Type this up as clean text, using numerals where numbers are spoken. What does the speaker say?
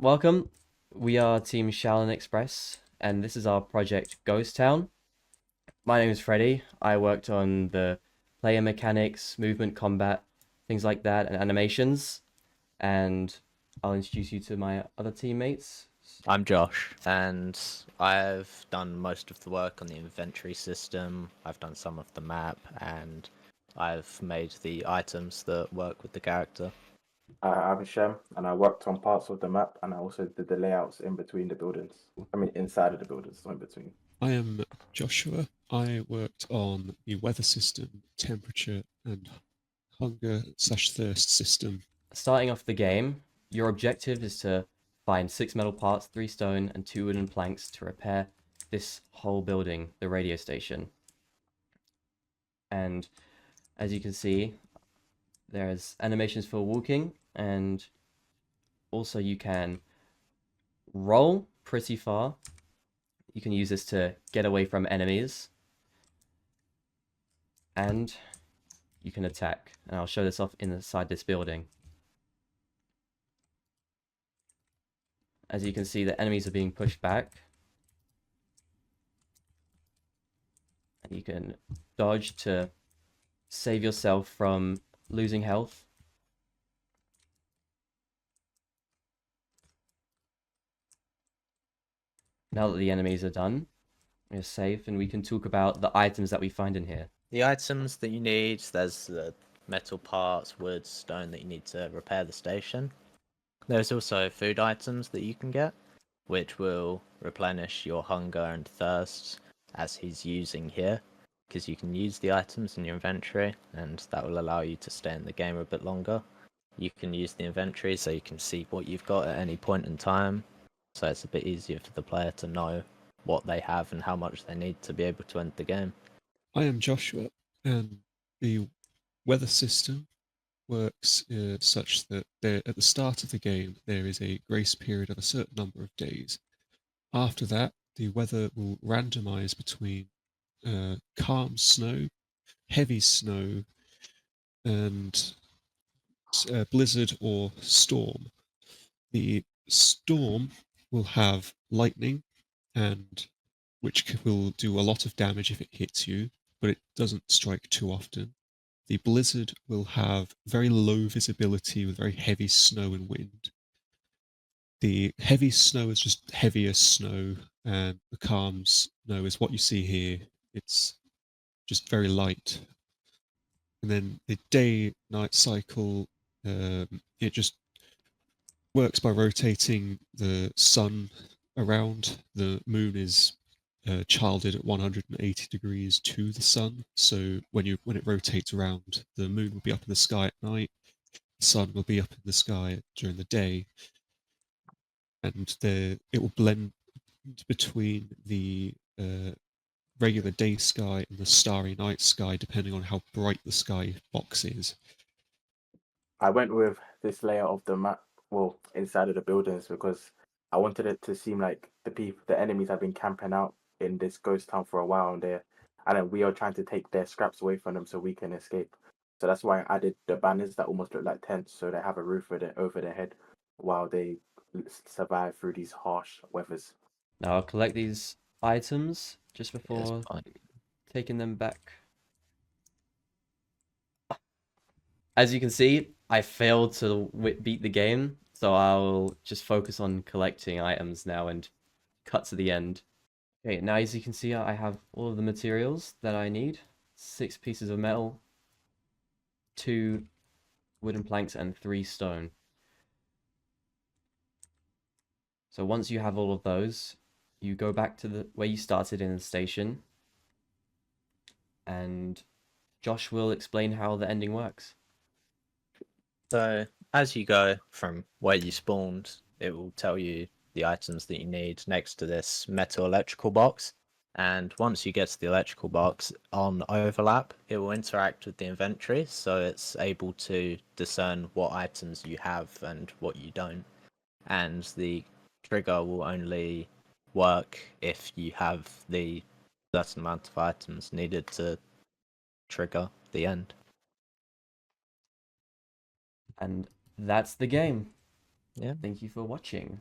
welcome. We are Team Shaolin Express, and this is our project Ghost Town. My name is Freddie. I worked on the player mechanics, movement, combat, things like that, and animations. And I'll introduce you to my other teammates. I'm Josh, and I've done most of the work on the inventory system. I've done some of the map, and I've made the items that work with the character. I'm Shem, and I worked on parts of the map, and I also did the layouts in between the buildings. I mean, inside of the buildings, not in between. I am Joshua. I worked on the weather system, temperature, and hunger/thirst system. Starting off the game, your objective is to find 6 metal parts, 3 stone, and 2 wooden planks to repair this whole building, the radio station. And as you can see, there's animations for walking, and also you can roll pretty far. You can use this to get away from enemies, and you can attack. And I'll show this off inside this building. As you can see, the enemies are being pushed back. And you can dodge to save yourself from losing health. Now that the enemies are done, we're safe, and we can talk about the items that we find in here. The items that you need, there's the metal parts, wood, stone that you need to repair the station. There's also food items that you can get, which will replenish your hunger and thirst as he's using here, because you can use the items in your inventory, and that will allow you to stay in the game a bit longer. You can use the inventory so you can see what you've got at any point in time, so it's a bit easier for the player to know what they have and how much they need to be able to end the game. I am Joshua, and the weather system works such that at the start of the game there is a grace period of a certain number of days. After that, the weather will randomize between calm snow, heavy snow, and blizzard or storm. The storm will have lightning, and which will do a lot of damage if it hits you, but it doesn't strike too often. The blizzard will have very low visibility with very heavy snow and wind. The heavy snow is just heavier snow, and the calm snow is what you see here. It's just very light. And then the day-night cycle, it just works by rotating the sun around. The moon is childed at 180 degrees to the sun, so when it rotates around, the moon will be up in the sky at night, the sun will be up in the sky during the day, and it will blend between the regular day sky and the starry night sky depending on how bright the sky box is. I went with this layout of the map, well, inside of the buildings, because I wanted it to seem like the enemies have been camping out in this ghost town for a while, and then we are trying to take their scraps away from them so we can escape. So that's why I added the banners that almost look like tents, so they have a roof over their head while they survive through these harsh weathers. Now I'll collect these items just Yes, before taking them back. As you can see, I failed to beat the game, so I'll just focus on collecting items now and cut to the end. Okay, now as you can see, I have all of the materials that I need. 6 pieces of metal, 2 wooden planks, and 3 stone. So once you have all of those, you go back to where you started in the station, and Josh will explain how the ending works. So as you go from where you spawned, it will tell you the items that you need next to this metal electrical box. And once you get to the electrical box, on overlap, it will interact with the inventory, so it's able to discern what items you have and what you don't. And the trigger will only work if you have the certain amount of items needed to trigger the end. And that's the game. Yeah. Thank you for watching.